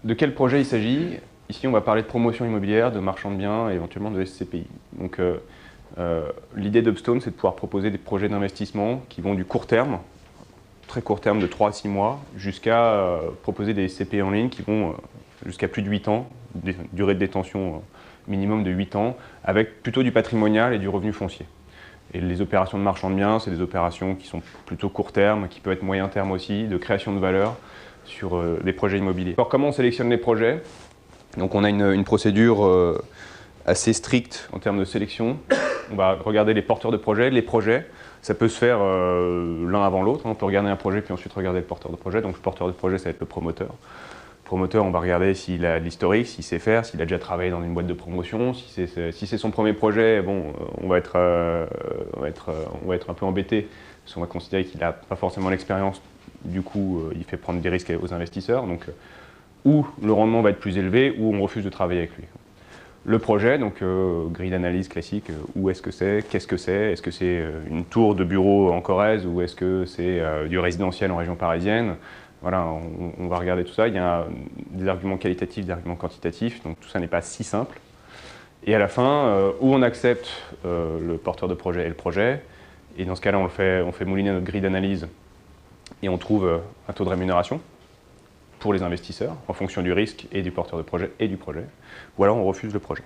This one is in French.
De quel projet il s'agit? Ici, on va parler de promotion immobilière, de marchand de biens et éventuellement de SCPI. Donc, l'idée d'Upstone, c'est de pouvoir proposer des projets d'investissement qui vont du court terme, très court terme de 3 à 6 mois, jusqu'à proposer des SCPI en ligne qui vont jusqu'à plus de 8 ans, durée de détention minimum de 8 ans, avec plutôt du patrimonial et du revenu foncier. Et les opérations de marchand de biens, c'est des opérations qui sont plutôt court terme, qui peuvent être moyen terme aussi, de création de valeur sur des projets immobiliers. Alors, comment on sélectionne les projets? Donc on a une procédure assez stricte en termes de sélection. On va regarder les porteurs de projets, les projets. Ça peut se faire l'un avant l'autre. On peut regarder un projet puis ensuite regarder le porteur de projet. Donc le porteur de projet, ça va être le promoteur. Le promoteur, on va regarder s'il a de l'historique, s'il sait faire, s'il a déjà travaillé dans une boîte de promotion. Si c'est son premier projet, bon, on va être un peu embêté parce qu'on va considérer qu'il n'a pas forcément l'expérience. Du coup, il fait prendre des risques aux investisseurs. Donc, où le rendement va être plus élevé, ou on refuse de travailler avec lui. Le projet, donc grille d'analyse classique, où est-ce que c'est, qu'est-ce que c'est, est-ce que c'est une tour de bureau en Corrèze ou est-ce que c'est du résidentiel en région parisienne? Voilà, on va regarder tout ça. Il y a des arguments qualitatifs, des arguments quantitatifs, donc tout ça n'est pas si simple. Et à la fin, où on accepte le porteur de projet et le projet, et dans ce cas-là, on fait mouliner notre grille d'analyse et on trouve un taux de rémunération pour les investisseurs, en fonction du risque et du porteur de projet et du projet, ou alors on refuse le projet.